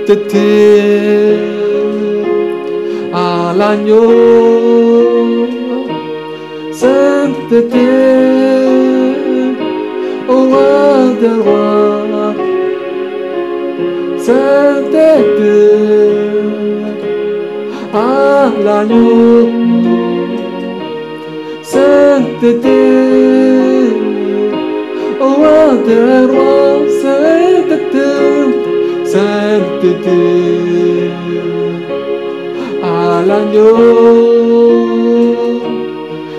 sainteté à l'agneau, sainteté au roi des rois, sainteté à l'agneau, sainteté au roi des rois, sainteté, sainteté à l'agneau,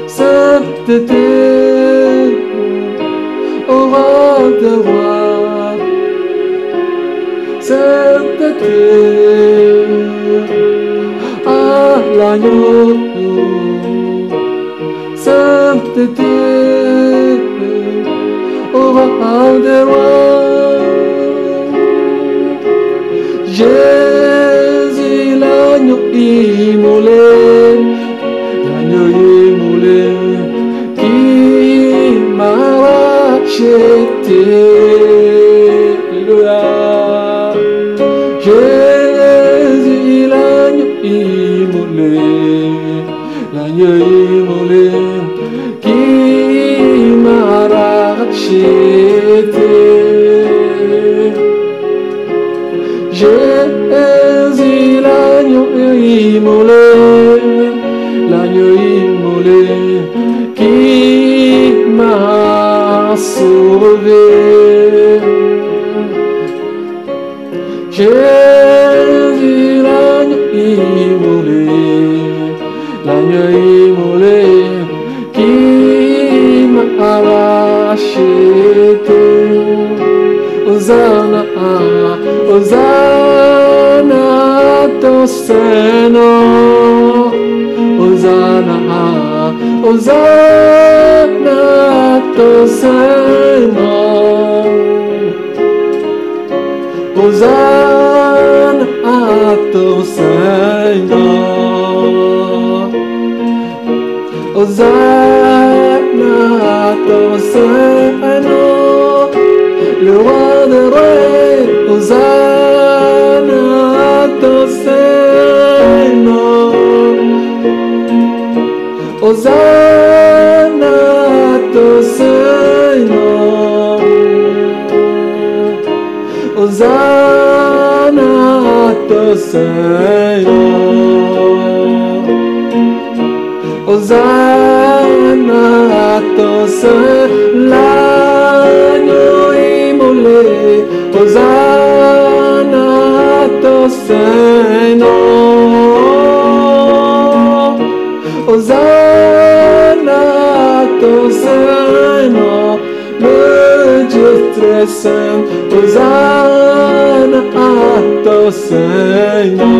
sainteté au roi des rois, sainteté à l'agneau, sainteté au roi des rois. Jésus l'agneau immolé, l'agneau immolé qui m'a racheté. Alléluia. Jésus l'agneau immolé, l'agneau immolé qui m'a racheté. Jésus l'agneau immolé, l'agneau immolé qui m'a sauvé. Jésus l'agneau immolé, l'agneau immolé qui m'a racheté. Hosanna, Hosanna à ton Saint-Nom. Hosanna, Hosanna à ton Saint-Nom. Hosanna à ton Saint-Nom. Hosanna à ton Saint-Nom. Le roi des rois, Hosanna à ton Saint-Nom. Hosanna à ton Saint-Nom. Hosanna à ton Saint-Nom. Hosanna à ton Saint-Nom. L'agneau immolé, Hosanna à ton Saint-Nom. Hosanna à ton Saint-Nom, le Dieu très saint. Hosanna à ton Saint-Nom.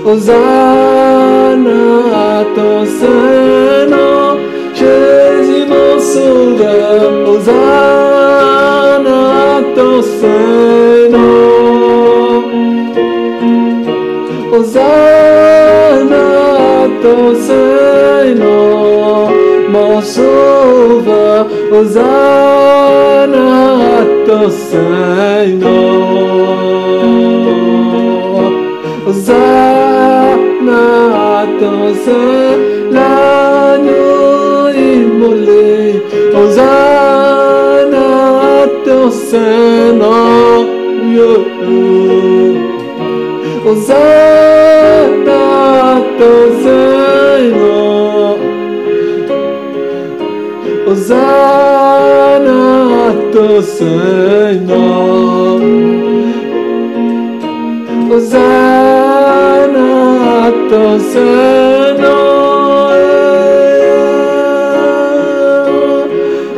Hosanna à ton Saint-Nom, Jésus mon sauveur. Hosanna à ton Saint-Nom. Hosanna à ton Saint-Nom, mon sauveur. Hosanna à ton Saint-Nom. Hosanna à ton Saint-Nom, l'agneau immolé. Hosanna à ton Saint-Nom. Hosanna à ton Saint-Nom. Hosanna à ton Saint-Nom. Hosanna à ton Saint-Nom.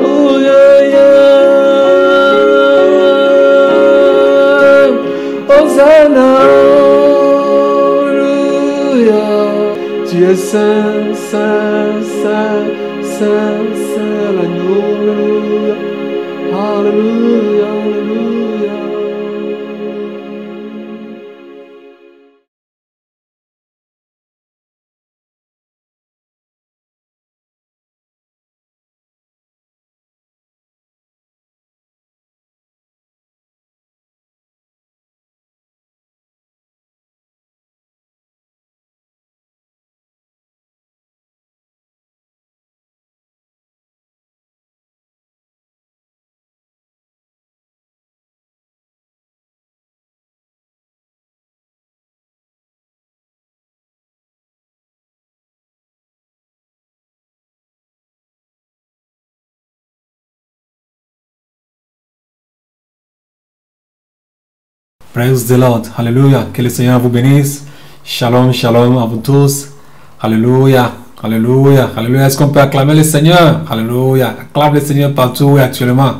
Oh yeah, yeah. Hosanna. Tu es saint, saint, saint, saint, saint, l'agneau, alléluia, alléluia. Praise the Lord. Alléluia. Que le Seigneur vous bénisse. Shalom, shalom à vous tous. Alléluia. Alléluia. Alléluia. Est-ce qu'on peut acclamer le Seigneur? Alléluia. Acclame le Seigneur partout et actuellement.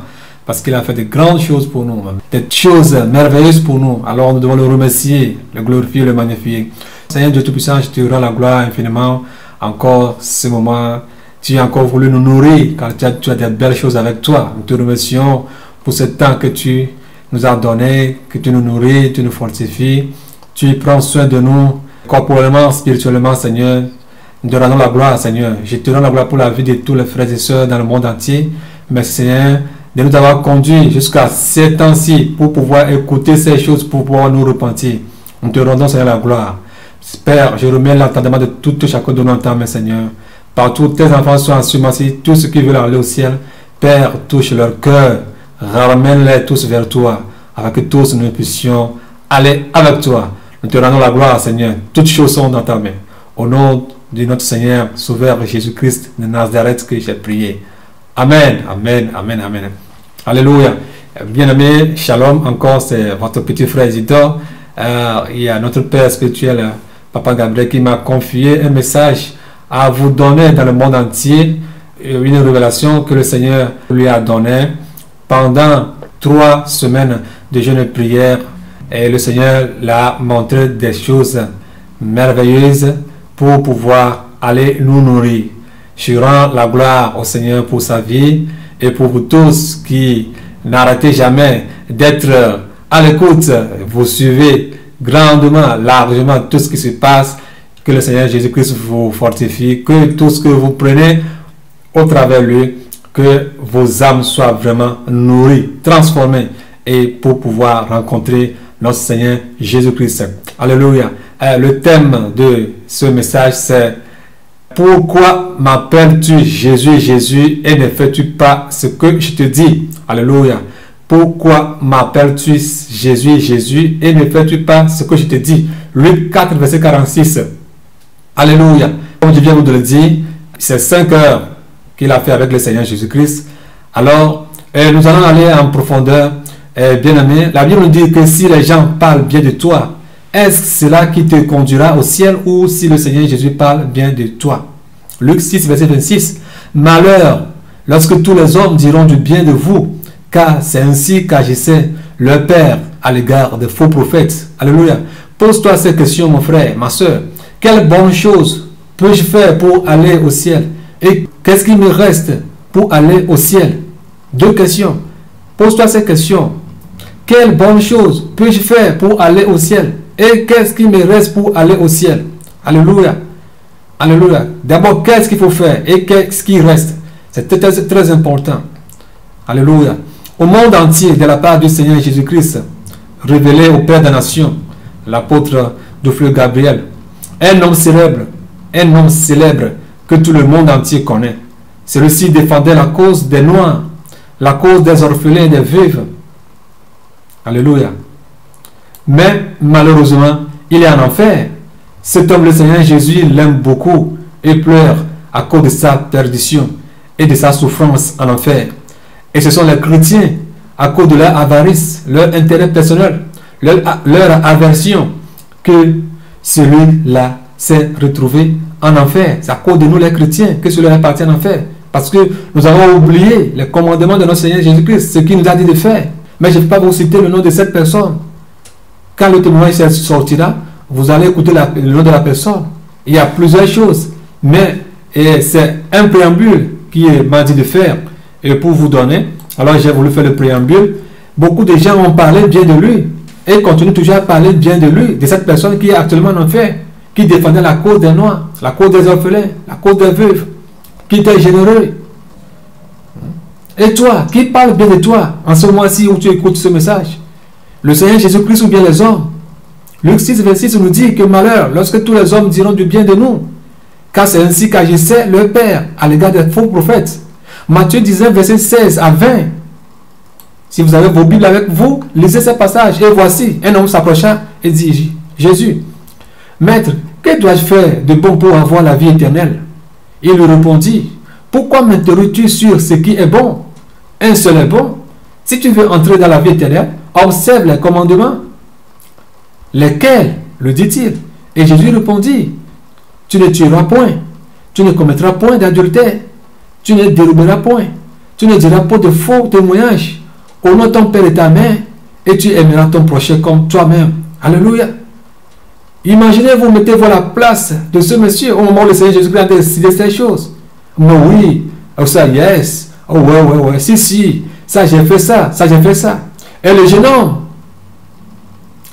Parce qu'il a fait de grandes choses pour nous. Des choses merveilleuses pour nous. Alors nous devons le remercier, le glorifier, le magnifier. Seigneur Dieu Tout-Puissant, je te rends la gloire infiniment. Encore ce moment, tu as encore voulu nous nourrir car tu as des belles choses avec toi. Nous te remercions pour ce temps que tu nous as donné, que tu nous nourris, tu nous fortifies. Tu prends soin de nous corporellement, spirituellement, Seigneur. Nous te rendons la gloire, Seigneur. Je te rends la gloire pour la vie de tous les frères et sœurs dans le monde entier. Merci, Seigneur, de nous avoir conduits jusqu'à ces temps-ci pour pouvoir écouter ces choses, pour pouvoir nous repentir. Nous te rendons, Seigneur, la gloire. Père, je remets l'entendement de tout chacun de nous entend, mes Seigneur. Partout, tes enfants sont assurés, tous ceux qui veulent aller au ciel. Père, touche leur cœur, ramène-les tous vers toi, afin que tous nous puissions aller avec toi. Nous te rendons la gloire, Seigneur. Toutes choses sont dans ta main. Au nom de notre Seigneur, Sauveur Jésus-Christ de Nazareth, que j'ai prié. Amen, amen, amen, amen. Alléluia. Bien-aimé, shalom, encore, c'est votre petit frère Isidore. Il y a notre Père spirituel, Papa Gabriel, qui m'a confié un message à vous donner dans le monde entier, une révélation que le Seigneur lui a donnée pendant 3 semaines de jeûne et prière. Et le Seigneur l'a montré des choses merveilleuses pour pouvoir aller nous nourrir. Je rends la gloire au Seigneur pour sa vie et pour vous tous qui n'arrêtez jamais d'être à l'écoute. Vous suivez grandement, largement tout ce qui se passe. Que le Seigneur Jésus-Christ vous fortifie, que tout ce que vous prenez au travers de lui, que vos âmes soient vraiment nourries, transformées, et pour pouvoir rencontrer notre Seigneur Jésus-Christ. Alléluia. Le thème de ce message, c'est: pourquoi m'appelles-tu Jésus, Jésus, et ne fais-tu pas ce que je te dis? Alléluia. Pourquoi m'appelles-tu Jésus, Jésus, et ne fais-tu pas ce que je te dis? Luc 4, verset 46. Alléluia. Comme je viens de le dire, c'est 5 heures qu'il a fait avec le Seigneur Jésus-Christ. Alors, nous allons aller en profondeur. Bien-aimé, la Bible nous dit que si les gens parlent bien de toi, est-ce cela qui te conduira au ciel, ou si le Seigneur Jésus parle bien de toi? Luc 6, verset 26. Malheur lorsque tous les hommes diront du bien de vous, car c'est ainsi qu'agissait leur Père à l'égard des faux prophètes. Alléluia. Pose-toi cette question, mon frère, ma soeur. Quelle bonne chose peux-je faire pour aller au ciel? Et qu'est-ce qui me reste pour aller au ciel? 2 questions. Pose-toi cette question. Quelle bonne chose peux-je faire pour aller au ciel? Et qu'est-ce qui me reste pour aller au ciel? Alléluia. Alléluia. D'abord, qu'est-ce qu'il faut faire et qu'est-ce qui reste? C'est très important. Alléluia. Au monde entier, de la part du Seigneur Jésus-Christ, révélé au Père des Nations, l'apôtre du fleuve Gabriel, un homme célèbre que tout le monde entier connaît. Celui-ci défendait la cause des Noirs, la cause des orphelins et des veuves. Alléluia. Mais malheureusement, il est en enfer. Cet homme, le Seigneur Jésus, l'aime beaucoup et pleure à cause de sa perdition et de sa souffrance en enfer. Et ce sont les chrétiens, à cause de leur avarice, leur intérêt personnel, leur aversion, que celui-là s'est retrouvé en enfer. C'est à cause de nous les chrétiens que cela appartient en enfer. Parce que nous avons oublié les commandements de notre Seigneur Jésus-Christ, ce qu'il nous a dit de faire. Mais je ne vais pas vous citer le nom de cette personne. Quand le témoignage sortira, vous allez écouter le nom de la personne. Il y a plusieurs choses. Mais c'est un préambule qui m'a dit de faire et pour vous donner. Alors j'ai voulu faire le préambule. Beaucoup de gens ont parlé bien de lui et continuent toujours à parler bien de lui, de cette personne qui est actuellement en enfer, qui défendait la cause des Noirs, la cause des orphelins, la cause des veuves, qui était généreux. Et toi, qui parle bien de toi en ce mois-ci où tu écoutes ce message? Le Seigneur Jésus-Christ ou bien les hommes? Luc 6, verset 6 nous dit que malheur lorsque tous les hommes diront du bien de nous, car c'est ainsi qu'agissait leur Père à l'égard des faux prophètes. Matthieu 19, verset 16 à 20. Si vous avez vos Bibles avec vous, lisez ce passage. Et voici, un homme s'approcha et dit: Jésus, Maître, que dois-je faire de bon pour avoir la vie éternelle? Il lui répondit: Pourquoi m'interroges-tu sur ce qui est bon? Un seul est bon. Si tu veux entrer dans la vie éternelle, observe les commandements. Lesquels, le dit-il? Et Jésus répondit, tu ne tueras point, tu ne commettras point d'adultère, tu ne déroberas point, tu ne diras pas de faux témoignages au nom de ton père et ta mère, et tu aimeras ton prochain comme toi-même. Alléluia. Imaginez-vous, mettez-vous à la place de ce monsieur au moment où le Seigneur Jésus-Christ a décidé ces choses. Mais oui, oh ça, yes, oh ouais, si, ça j'ai fait ça, j'ai fait ça. Et le jeune homme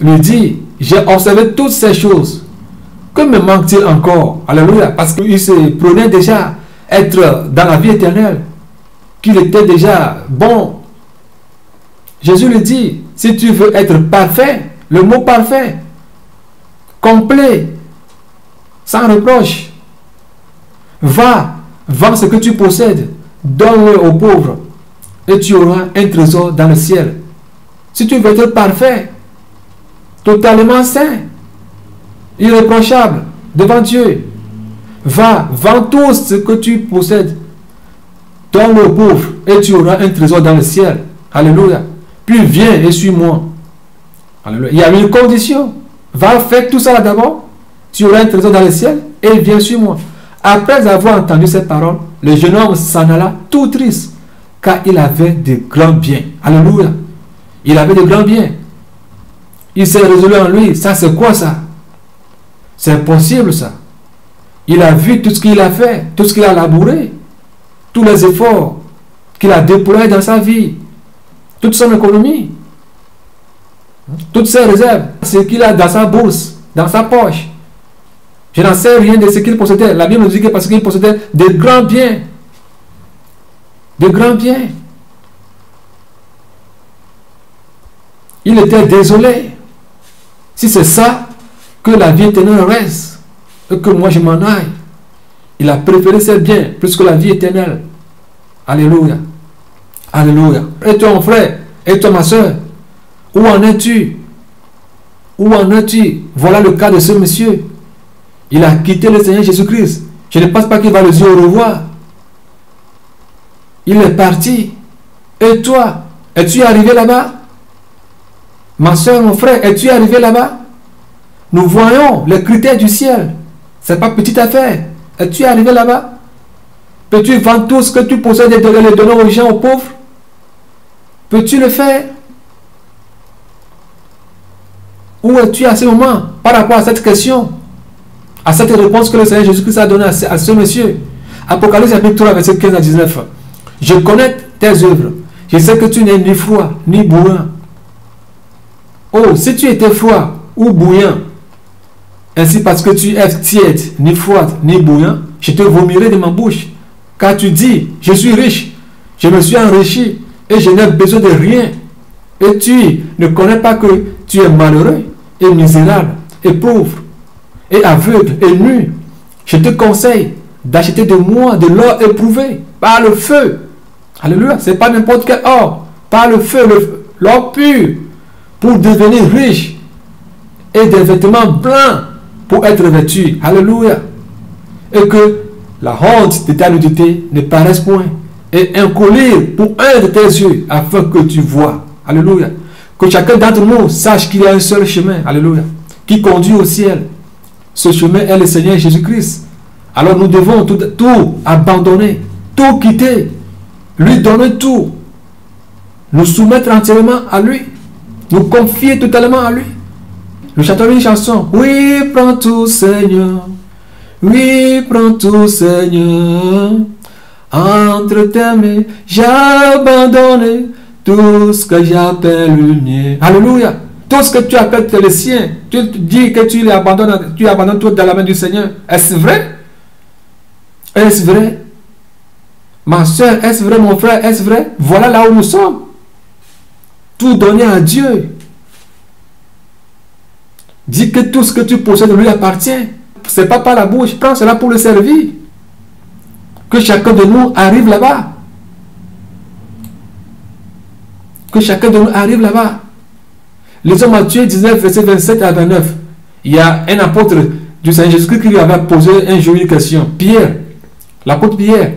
lui dit, j'ai observé toutes ces choses. Que me manque-t-il encore? Alléluia. Parce qu'il se prenait déjà être dans la vie éternelle, qu'il était déjà bon. Jésus lui dit, si tu veux être parfait, le mot parfait, complet, sans reproche, va, vends ce que tu possèdes, donne-le aux pauvres, et tu auras un trésor dans le ciel. Si tu veux être parfait, totalement saint, irréprochable devant Dieu, va, vends tout ce que tu possèdes, donne-le aux pauvres, et tu auras un trésor dans le ciel. Alléluia. Puis viens et suis-moi. Alléluia. Il y a une condition. Va faire tout ça d'abord, tu auras un trésor dans le ciel, et viens suis-moi. Après avoir entendu ces paroles, le jeune homme s'en alla tout triste, car il avait de grands biens. Alléluia. Il avait de grands biens. Il s'est résolu en lui, ça c'est quoi ça? C'est impossible ça. Il a vu tout ce qu'il a fait, tout ce qu'il a labouré, tous les efforts qu'il a déployés dans sa vie, toute son économie, toutes ses réserves, ce qu'il a dans sa bourse, dans sa poche. Je n'en sais rien de ce qu'il possédait. La Bible nous dit que parce qu'il possédait de grands biens. De grands biens. Il était désolé. Si c'est ça, que la vie éternelle reste, et que moi je m'en aille. Il a préféré ses biens plus que la vie éternelle. Alléluia. Alléluia. Et toi mon frère, et toi ma soeur, où en es-tu? Où en es-tu? Voilà le cas de ce monsieur. Il a quitté le Seigneur Jésus-Christ. Je ne pense pas qu'il va le dire au revoir. Il est parti. Et toi, es-tu arrivé là-bas? Ma soeur, mon frère, es-tu arrivé là-bas? Nous voyons les critères du ciel. Ce n'est pas petite affaire. Es-tu arrivé là-bas? Peux-tu vendre tout ce que tu possèdes et le donner aux gens, aux pauvres? Peux-tu le faire? Où es-tu à ce moment par rapport à cette question, à cette réponse que le Seigneur Jésus-Christ a donnée à ce monsieur? Apocalypse chapitre 3, verset 15 à 19. Je connais tes œuvres. Je sais que tu n'es ni froid, ni bouillant. Oh, si tu étais froid ou bouillant, ainsi parce que tu es tiède, ni froide, ni bouillant, je te vomirai de ma bouche. Car tu dis, je suis riche, je me suis enrichi, et je n'ai besoin de rien. Et tu ne connais pas que tu es malheureux, et misérable, et pauvre, et aveugle, et nu. Je te conseille d'acheter de moi de l'or éprouvé par le feu. Alléluia, c'est pas n'importe quel or, par le feu, l'or pur, pour devenir riche, et des vêtements blancs pour être vêtu. Alléluia. Et que la honte de ta nudité ne paraisse point, et un collier pour un de tes yeux, afin que tu vois. Alléluia. Que chacun d'entre nous sache qu'il y a un seul chemin, alléluia, qui conduit au ciel. Ce chemin est le Seigneur Jésus-Christ. Alors nous devons tout abandonner, tout quitter, lui donner tout, nous soumettre entièrement à lui, nous confier totalement à lui. Nous chantons une chanson. Oui, prends tout, Seigneur. Oui, prends tout, Seigneur. Entre tes mains, j'ai abandonné tout ce que j'appelle le mien. Alléluia. Tout ce que tu appelles le sien, tu dis que tu abandonnes tout dans la main du Seigneur. Est-ce vrai? Est-ce vrai? Ma soeur, est-ce vrai? Mon frère, est-ce vrai? Voilà là où nous sommes. Tout donner à Dieu. Dis que tout ce que tu possèdes lui appartient. Ce n'est pas par la bouche. Prends cela pour le servir. Que chacun de nous arrive là-bas. Que chacun de nous arrive là-bas. Lisons Matthieu 19, verset 27 à 29. Il y a un apôtre du Seigneur Jésus-Christ qui lui avait posé un jour une question. Pierre, l'apôtre Pierre.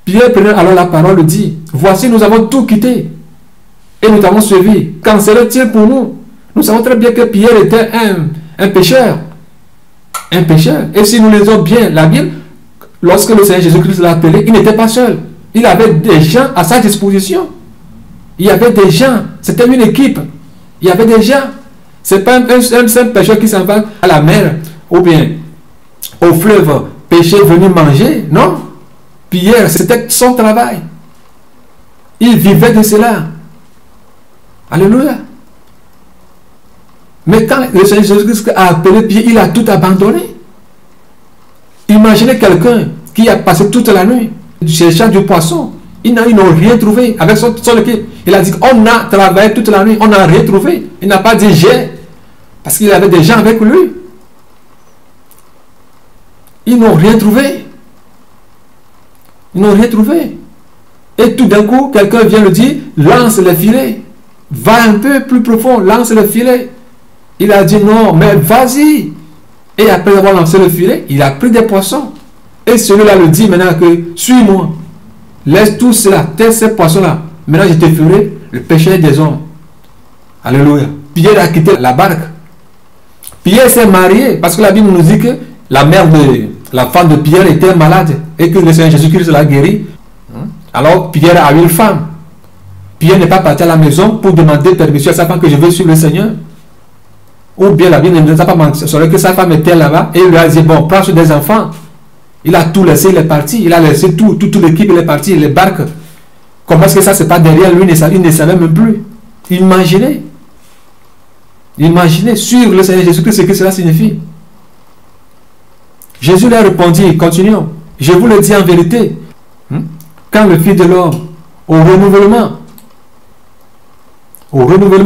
Pierre prenant alors la parole dit, voici nous avons tout quitté et nous t'avons suivi. Qu'en serait-il pour nous? Nous savons très bien que Pierre était un pécheur. Un pécheur. Et si nous lisons bien la Bible, lorsque le Seigneur Jésus-Christ l'a appelé, il n'était pas seul. Il avait des gens à sa disposition. Il y avait des gens. C'était une équipe. Il y avait des gens. Ce n'est pas un simple pécheur qui s'en va à la mer ou bien au fleuve pêcher, venir manger. Non. Pierre, c'était son travail. Il vivait de cela. Alléluia. Mais quand le Seigneur Jésus-Christ a appelé Pierre, il a tout abandonné. Imaginez quelqu'un qui a passé toute la nuit cherchant du poisson. Ils n'ont rien trouvé avec son équipe. Il a dit on a travaillé toute la nuit, on n'a rien trouvé. Il n'a pas dit j'ai, parce qu'il avait des gens avec lui. Ils n'ont rien trouvé. Ils n'ont rien trouvé. Et tout d'un coup, quelqu'un vient lui dire lance le filet. Va un peu plus profond, lance le filet. Il a dit non, mais vas-y. Et après avoir lancé le filet, il a pris des poissons. Et celui-là le dit maintenant que suis-moi. Laisse tout cela, tais ces poissons-là. Maintenant je te ferai le péché des hommes. Alléluia. Pierre a quitté la barque. Pierre s'est marié parce que la Bible nous dit que la mère de la femme de Pierre était malade et que le Seigneur Jésus-Christ l'a guéri. Alors Pierre a eu une femme. Pierre n'est pas parti à la maison pour demander permission à sa femme que je veux suivre le Seigneur. Ou bien la Bible ne nous a pas mentionné que sa femme était là-bas et il lui a dit bon, prends sur des enfants. Il a tout laissé, il est parti. Il a laissé toute l'équipe, il est parti, les barques. Comment est-ce que ça, c'est pas derrière lui, il ne savait même plus. Imaginez. Imaginez, suivre le Seigneur Jésus-Christ, ce que cela signifie. Jésus leur répondit, continuons. Je vous le dis en vérité, quand le Fils de l'homme, au renouvellement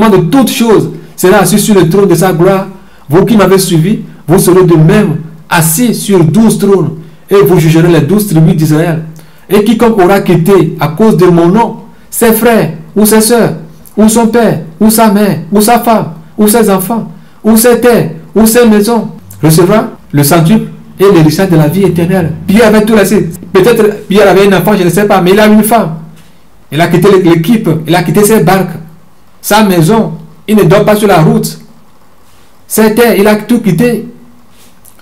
de toutes choses, sera assis sur le trône de sa gloire, vous qui m'avez suivi, vous serez de même assis sur 12 trônes, et vous jugerez les 12 tribus d'Israël. Et quiconque aura quitté à cause de mon nom ses frères, ou ses soeurs, ou son père, ou sa mère, ou sa femme, ou ses enfants, ou ses terres, ou ses maisons, recevra le centuple et l'héritage de la vie éternelle. Pierre avait tout laissé. Peut-être Pierre avait un enfant, je ne sais pas, mais il a une femme. Il a quitté l'équipe, il a quitté ses barques, sa maison. Il ne dort pas sur la route. Ses terres, il a tout quitté.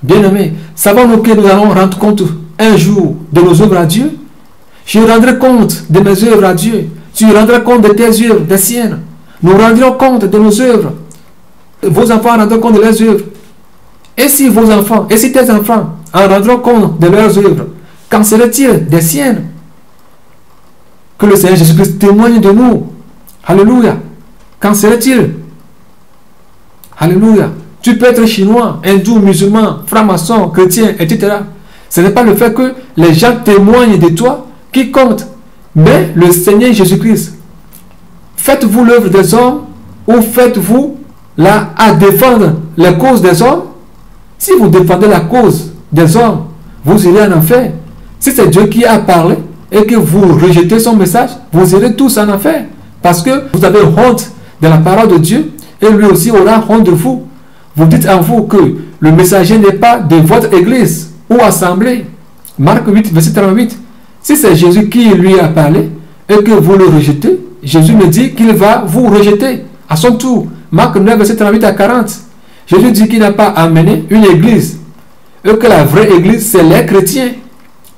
Bien-aimés, savons-nous que nous allons rendre compte un jour de nos œuvres à Dieu? Je rendrai compte de mes œuvres à Dieu. Tu rendras compte de tes œuvres, des siennes. Nous rendrons compte de nos œuvres. Vos enfants rendront compte de leurs œuvres. Et si vos enfants, et si tes enfants en rendront compte de leurs œuvres, qu'en serait-il des siennes? Que le Seigneur Jésus-Christ témoigne de nous. Alléluia. Qu'en serait-il? Alléluia. Tu peux être chinois, hindou, musulman, franc-maçon, chrétien, etc. Ce n'est pas le fait que les gens témoignent de toi qui compte, mais le Seigneur Jésus-Christ. Faites-vous l'œuvre des hommes ou faites-vous là à défendre les causes des hommes? Si vous défendez la cause des hommes, vous irez en enfer. Si c'est Dieu qui a parlé et que vous rejetez son message, vous irez tous en enfer. Parce que vous avez honte de la parole de Dieu et lui aussi aura honte de vous. Vous dites en vous que le messager n'est pas de votre église ou assemblée. Marc 8, verset 38. Si c'est Jésus qui lui a parlé et que vous le rejetez, Jésus me dit qu'il va vous rejeter à son tour. Marc 9, verset 38 à 40. Jésus dit qu'il n'a pas amené une église et que la vraie église, c'est les chrétiens.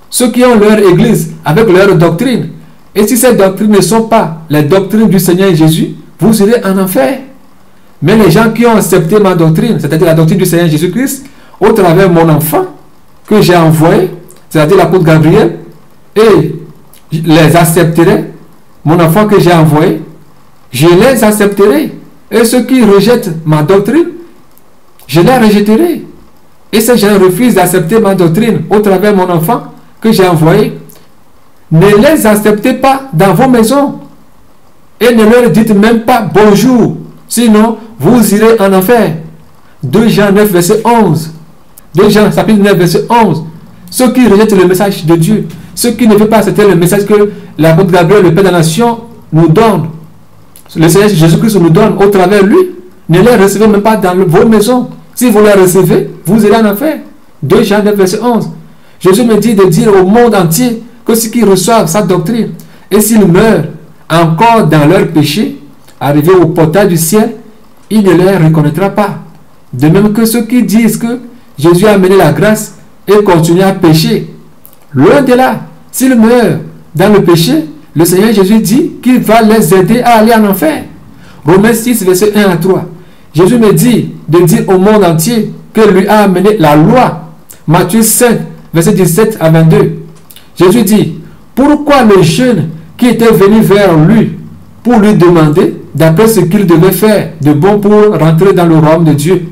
Ceux qui ont leur église avec leur doctrine. Et si ces doctrines ne sont pas les doctrines du Seigneur Jésus, vous irez en enfer. Mais les gens qui ont accepté ma doctrine, c'est-à-dire la doctrine du Seigneur Jésus-Christ, au travers de mon enfant que j'ai envoyé, c'est-à-dire l'apôtre Gabriel, et les accepterai, mon enfant que j'ai envoyé, je les accepterai. Et ceux qui rejettent ma doctrine, je les rejetterai. Et ces gens refusent d'accepter ma doctrine au travers de mon enfant que j'ai envoyé, ne les acceptez pas dans vos maisons. Et ne leur dites même pas bonjour. Sinon, vous irez en enfer. 2 Jean 9, verset 11. 2 Jean, chapitre 9, verset 11. Ceux qui rejettent le message de Dieu, ceux qui ne veulent pas accepter le message que l'apôtre Gabriel, le Père de la Nation, nous donne, le Seigneur Jésus-Christ nous donne au travers de lui, ne les recevez même pas dans vos maisons. Si vous les recevez, vous irez en enfer. 2 Jean 9, verset 11. Jésus me dit de dire au monde entier que ceux qui reçoivent sa doctrine, et s'ils meurent encore dans leur péché, arrivés au portail du ciel, il ne les reconnaîtra pas. De même que ceux qui disent que Jésus a amené la grâce et continue à pécher. Loin de là, s'ils meurent dans le péché, le Seigneur Jésus dit qu'il va les aider à aller en enfer. Romains 6, verset 1 à 3. Jésus me dit de dire au monde entier que lui a amené la loi. Matthieu 5, verset 17 à 22. Jésus dit, pourquoi le jeune qui était venu vers lui pour lui demander d'après ce qu'il devait faire de bon pour rentrer dans le royaume de Dieu.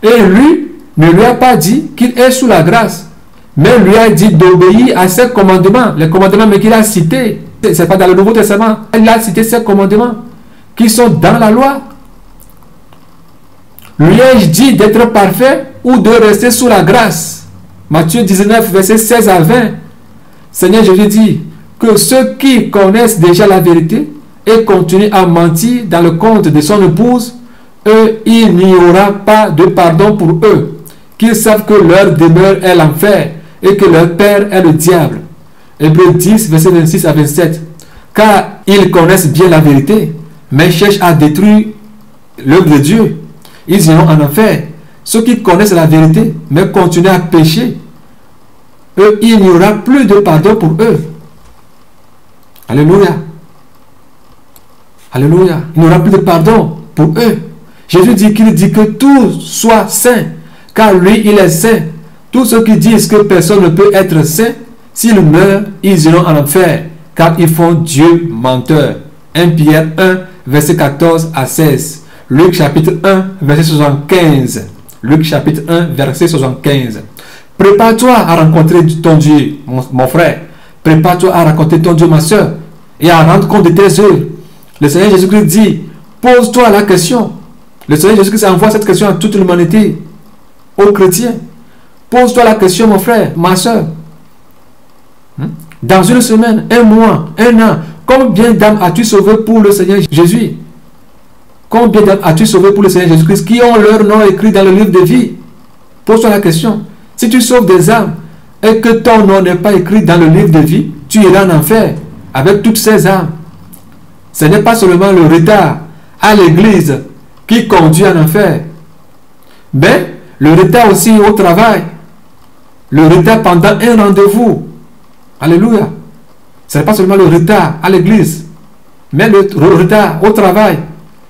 Et lui ne lui a pas dit qu'il est sous la grâce, mais lui a dit d'obéir à ses commandements, les commandements mais qu'il a cités. Ce n'est pas dans le Nouveau Testament. Il a cité ces commandements qui sont dans la loi. Lui ai-je dit d'être parfait ou de rester sous la grâce? Matthieu 19, verset 16 à 20. Seigneur Jésus dit que ceux qui connaissent déjà la vérité et continuent à mentir dans le compte de son épouse, eux, il n'y aura pas de pardon pour eux, qu'ils savent que leur demeure est l'enfer et que leur père est le diable. Hébreux 10, verset 26 à 27. Car ils connaissent bien la vérité, mais cherchent à détruire l'œuvre de Dieu. Ils iront en enfer. Ceux qui connaissent la vérité, mais continuent à pécher, eux, il n'y aura plus de pardon pour eux. Alléluia. Alléluia. Il n'y aura plus de pardon pour eux. Jésus dit qu'il dit que tout soit saint, car lui, il est saint. Tous ceux qui disent que personne ne peut être saint, s'ils meurent, ils iront en enfer, car ils font Dieu menteur. 1 Pierre 1, verset 14 à 16. Luc chapitre 1, verset 75. Luc chapitre 1, verset 75. Prépare-toi à rencontrer ton Dieu, mon frère. Prépare-toi à rencontrer ton Dieu, ma soeur, et à rendre compte de tes œuvres. Le Seigneur Jésus-Christ dit, pose-toi la question. Le Seigneur Jésus-Christ envoie cette question à toute l'humanité, aux chrétiens. Pose-toi la question, mon frère, ma soeur. Dans une semaine, un mois, un an, combien d'âmes as-tu sauvé pour le Seigneur Jésus? Combien d'âmes as-tu sauvé pour le Seigneur Jésus-Christ qui ont leur nom écrit dans le livre de vie? Pose-toi la question. Si tu sauves des âmes et que ton nom n'est pas écrit dans le livre de vie, tu iras en enfer avec toutes ces âmes. Ce n'est pas seulement le retard à l'église qui conduit en enfer, mais le retard aussi au travail, le retard pendant un rendez-vous. Alléluia. Ce n'est pas seulement le retard à l'église, mais le retard au travail,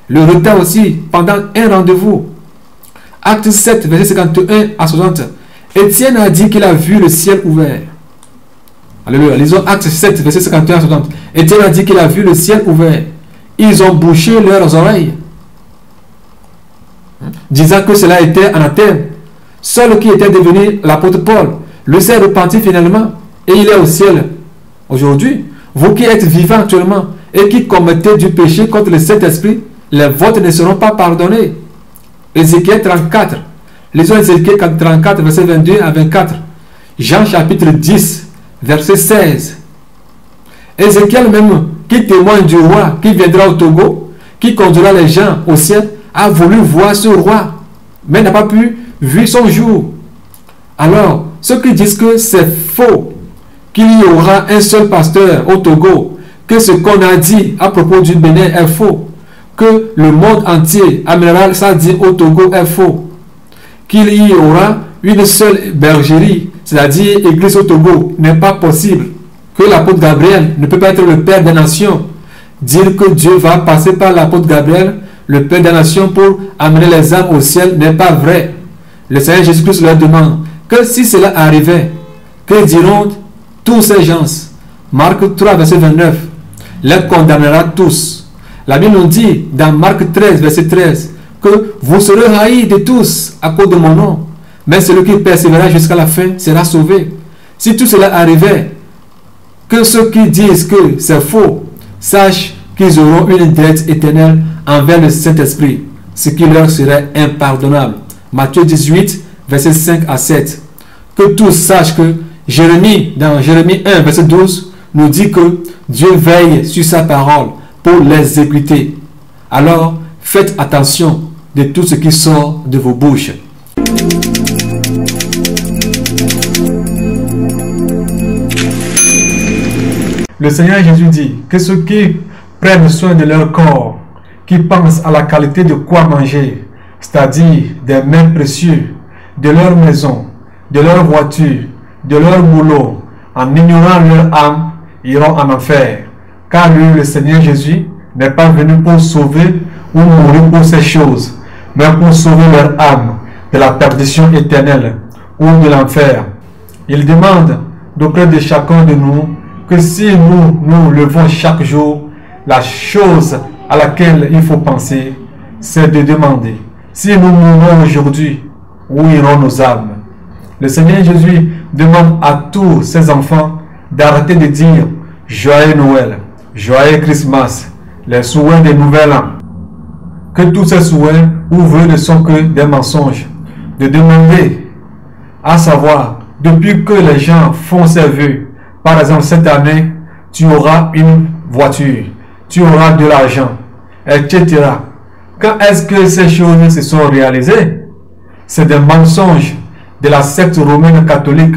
le retard aussi pendant un rendez-vous. Acte 7, verset 51 à 60. Étienne a dit qu'il a vu le ciel ouvert. Alléluia. Lisons Acte 7, verset 51 à 60. Étienne a dit qu'il a vu le ciel ouvert. Ils ont bouché leurs oreilles, disant que cela était anathème. Seul qui était devenu l'apôtre Paul, le s'est repenti finalement et il est au ciel. Aujourd'hui, vous qui êtes vivants actuellement et qui commettez du péché contre le Saint-Esprit, les vôtres ne seront pas pardonnés. Ézéchiel 34. Lisons Ézéchiel 34, verset 22 à 24. Jean chapitre 10, verset 16. Ézéchiel même, qui témoigne du roi qui viendra au Togo, qui conduira les gens au ciel, a voulu voir ce roi, mais n'a pas pu voir son jour. Alors, ceux qui disent que c'est faux, qu'il y aura un seul pasteur au Togo, que ce qu'on a dit à propos du Bénin est faux, que le monde entier amènera ça dit au Togo est faux, qu'il y aura une seule bergerie, c'est-à-dire église au Togo, n'est pas possible, que l'apôtre Gabriel ne peut pas être le père des nations. Dire que Dieu va passer par l'apôtre Gabriel, le père des nations, pour amener les âmes au ciel n'est pas vrai. Le Seigneur Jésus-Christ leur demande que si cela arrivait, que diront tous ces gens? Marc 3, verset 29. Les condamnera tous. La Bible nous dit dans Marc 13, verset 13, que vous serez haïs de tous à cause de mon nom, mais celui qui persévérera jusqu'à la fin sera sauvé. Si tout cela arrivait, que ceux qui disent que c'est faux sachent qu'ils auront une dette éternelle envers le Saint-Esprit, ce qui leur serait impardonnable. Matthieu 18, verset 5 à 7. Que tous sachent que Jérémie, dans Jérémie 1, verset 12, nous dit que Dieu veille sur sa parole pour l'exécuter. Alors, faites attention de tout ce qui sort de vos bouches. Le Seigneur Jésus dit que ceux qui prennent soin de leur corps, qui pensent à la qualité de quoi manger, c'est-à-dire des mets précieux, de leur maison, de leur voiture, de leur boulot, en ignorant leur âme, iront en enfer. Car lui, le Seigneur Jésus, n'est pas venu pour sauver ou mourir pour ces choses, mais pour sauver leur âme de la perdition éternelle ou de l'enfer. Il demande d'auprès de chacun de nous que si nous nous levons chaque jour, la chose à laquelle il faut penser, c'est de demander, si nous mourons aujourd'hui, où iront nos âmes? Le Seigneur Jésus demande à tous ses enfants d'arrêter de dire Joyeux Noël, Joyeux Christmas, les souhaits des nouvel an. Que tous ces souhaits ou vœux ne sont que des mensonges. De demander, à savoir, depuis que les gens font ces vœux, par exemple cette année, tu auras une voiture, tu auras de l'argent, etc. Quand est-ce que ces choses se sont réalisées? C'est des mensonges de la secte romaine catholique,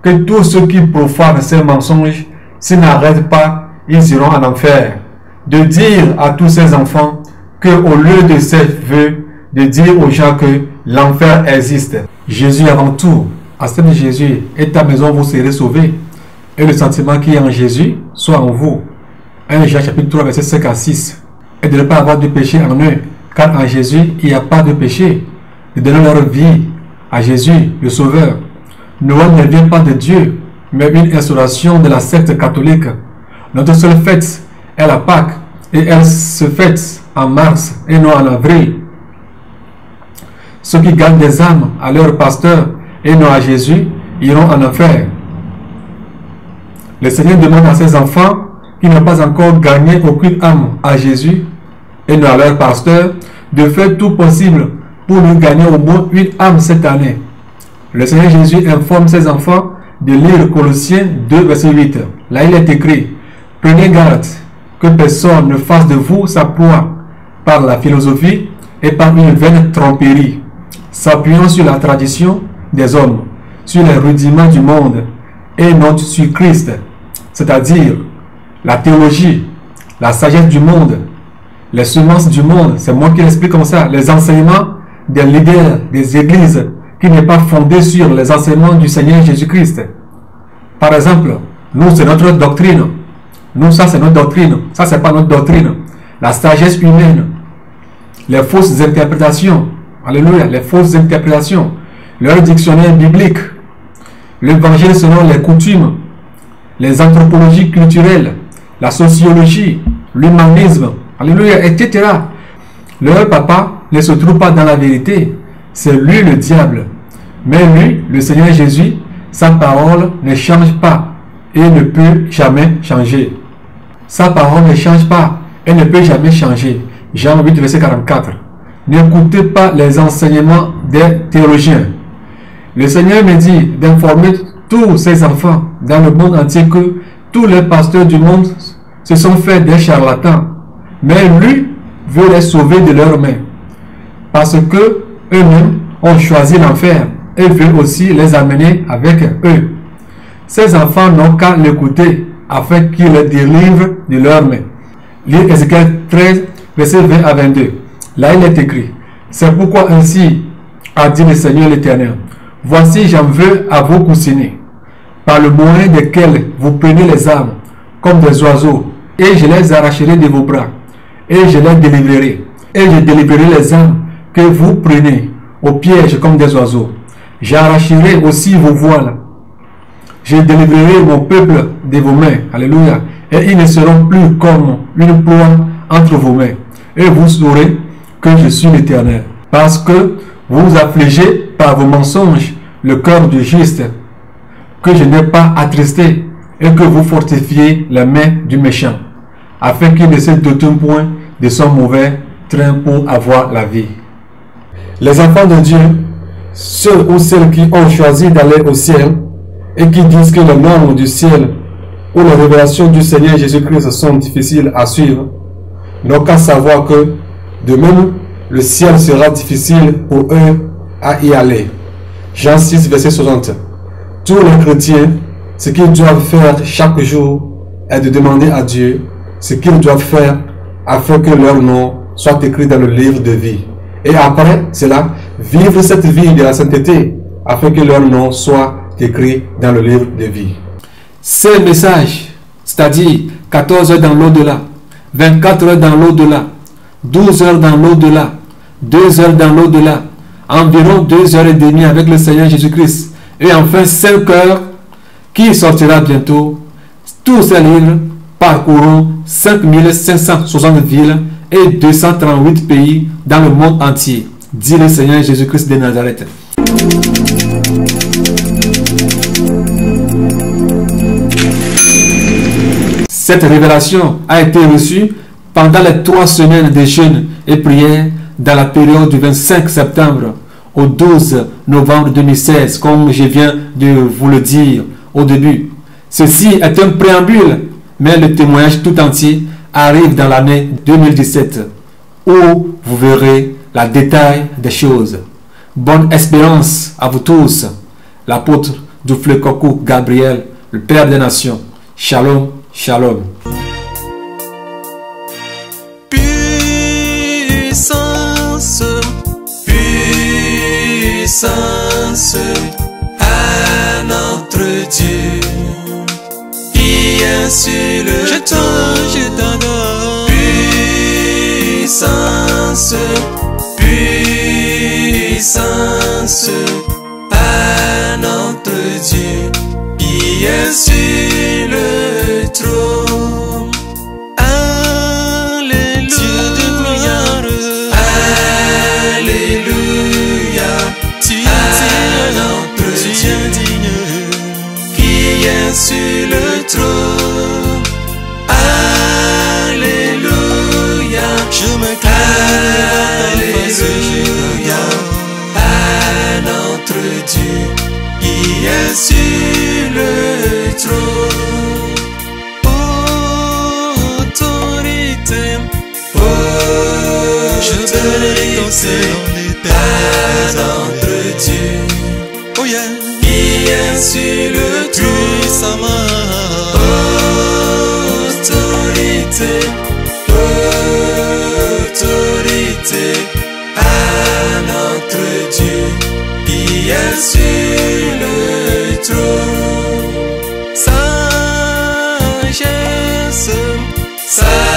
que tous ceux qui profanent ces mensonges, s'ils n'arrêtent pas, ils iront en enfer. De dire à tous ces enfants que au lieu de ces vœux, de dire aux gens que l'enfer existe. Jésus avant tout, accepte Jésus et ta maison vous serez sauvés. Et le sentiment qui est en Jésus soit en vous. 1 Jean chapitre 3 verset 5 à 6. Et de ne pas avoir de péché en eux, car en Jésus il n'y a pas de péché. De donner leur vie à Jésus, le Sauveur. Noël ne vient pas de Dieu, mais une instauration de la secte catholique. Notre seule fête est la Pâque, et elle se fête en mars et non en avril. Ceux qui gagnent des âmes à leur pasteur et non à Jésus iront en enfer. Le Seigneur demande à ses enfants qui n'ont pas encore gagné aucune âme à Jésus et non à leur pasteur de faire tout possible pour nous gagner au moins une âme cette année. Le Seigneur Jésus informe ses enfants de lire Colossiens 2 verset 8. Là il est écrit: prenez garde que personne ne fasse de vous sa proie par la philosophie et par une vaine tromperie, s'appuyant sur la tradition des hommes, sur les rudiments du monde et non sur Christ, c'est-à-dire la théologie, la sagesse du monde, les semences du monde, c'est moi qui l'explique comme ça, les enseignements des leaders des églises qui n'est pas fondé sur les enseignements du Seigneur Jésus-Christ. Par exemple, nous c'est notre doctrine, nous ça c'est notre doctrine, ça c'est pas notre doctrine, la sagesse humaine, les fausses interprétations, alléluia, les fausses interprétations, leur dictionnaire biblique, l'évangile selon les coutumes, les anthropologies culturelles, la sociologie, l'humanisme, alléluia, etc. Leur papa ne se trouve pas dans la vérité, c'est lui le diable. Mais lui, le Seigneur Jésus, sa parole ne change pas et ne peut jamais changer. Sa parole ne change pas et ne peut jamais changer. Jean 8, verset 44. N'écoutez pas les enseignements des théologiens. Le Seigneur me dit d'informer tous ses enfants dans le monde entier que tous les pasteurs du monde se sont fait des charlatans. Mais lui veut les sauver de leurs mains. Parce que eux-mêmes ont choisi l'enfer et veut aussi les amener avec eux. Ces enfants n'ont qu'à l'écouter afin qu'il les délivre de leurs mains. Lire Ézéchiel 13, verset 20 à 22. Là il est écrit: c'est pourquoi ainsi a dit le Seigneur l'Éternel, voici j'en veux à vos coussinets, par le moyen desquels vous prenez les âmes comme des oiseaux, et je les arracherai de vos bras, et je les délivrerai, et je délivrerai les âmes que vous prenez au piège comme des oiseaux. J'arracherai aussi vos voiles. Je délivrerai mon peuple de vos mains. Alléluia. Et ils ne seront plus comme une proie entre vos mains. Et vous saurez que je suis l'Éternel. Parce que vous affligez par vos mensonges le cœur du juste, que je n'ai pas attristé, et que vous fortifiez les mains du méchant, afin qu'il ne se détourne point de son mauvais train pour avoir la vie. Les enfants de Dieu, ceux ou celles qui ont choisi d'aller au ciel et qui disent que les normes du ciel ou les révélations du Seigneur Jésus-Christ sont difficiles à suivre, n'ont qu'à savoir que de même le ciel sera difficile pour eux à y aller. Jean 6, verset 60. Tous les chrétiens, ce qu'ils doivent faire chaque jour est de demander à Dieu ce qu'ils doivent faire afin que leur nom soit écrit dans le livre de vie. Et après cela, vivre cette vie de la sainteté afin que leur nom soit écrit dans le livre de vie. Ces messages, c'est-à-dire 14 heures dans l'au-delà, 24 heures dans l'au-delà, 12 heures dans l'au-delà, 2 heures dans l'au-delà, environ 2 heures et demie avec le Seigneur Jésus-Christ, et enfin 5 heures qui sortira bientôt. Tous ces livres parcourront 5560 villes et 238 pays dans le monde entier, dit le Seigneur Jésus-Christ de Nazareth. Cette révélation a été reçue pendant les 3 semaines de jeûne et prière dans la période du 25 septembre au 12 novembre 2016, comme je viens de vous le dire au début. Ceci est un préambule, mais le témoignage tout entier arrive dans l'année 2017, où vous verrez la détail des choses. Bonne espérance à vous tous. L'apôtre Duflekoku Gabriel, le Père des Nations. Shalom, shalom. Puissance, puissance à notre Dieu. Bien sûr, je t'adore. Puissance, puissance à notre Dieu. Bien sur le trône. Alléluia. Alléluia. Tu es notre Dieu qui est sur le trône. Alléluia. Je m'acclame. Alléluia. À notre Dieu qui est sur le trône. Autorité. Je bénis ton Saint-Nom à notre Dieu. Oh yeah. Qui est sur le trône. Autorité, autorité à notre Dieu qui est sur le trône. Sagesse, sagesse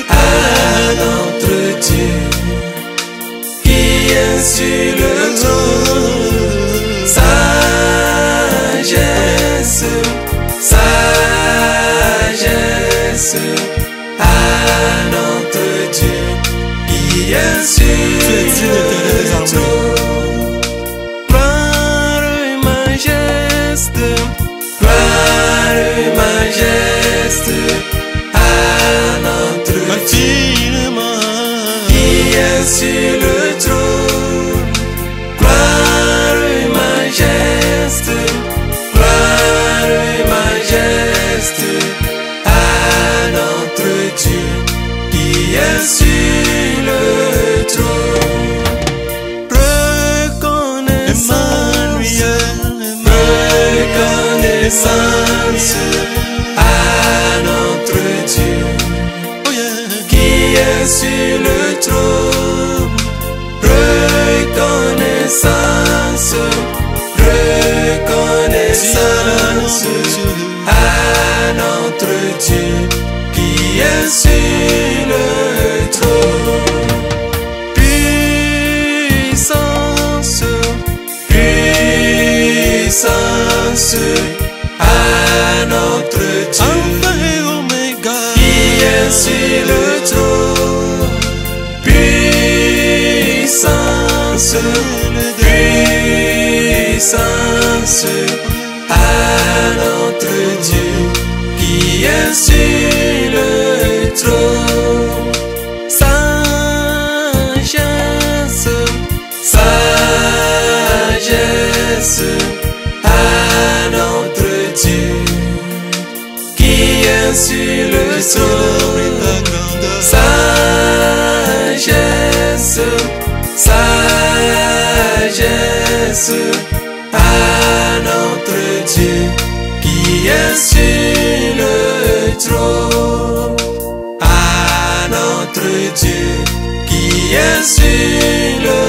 à notre Dieu qui est sur le trône. Sagesse, sagesse à notre Dieu qui est sur le trône. Gloire et majesté, gloire et majesté à notre Dieu qui est sur le trône. Gloire et majesté, gloire et majesté à notre Dieu qui est sur le trône. Reconnaissance à notre Dieu qui est sur le trône. Reconnaissance, reconnaissance à notre Dieu qui est sur le trône. Puissance, puissance à notre Dieu Alpha et Oméga qui est sur le trône. Puissance, puissance à notre Dieu qui est sur le trône. Sagesse, sagesse à notre Dieu qui est sur le trône. Sagesse, sagesse à notre Dieu qui est sur le trône. suis le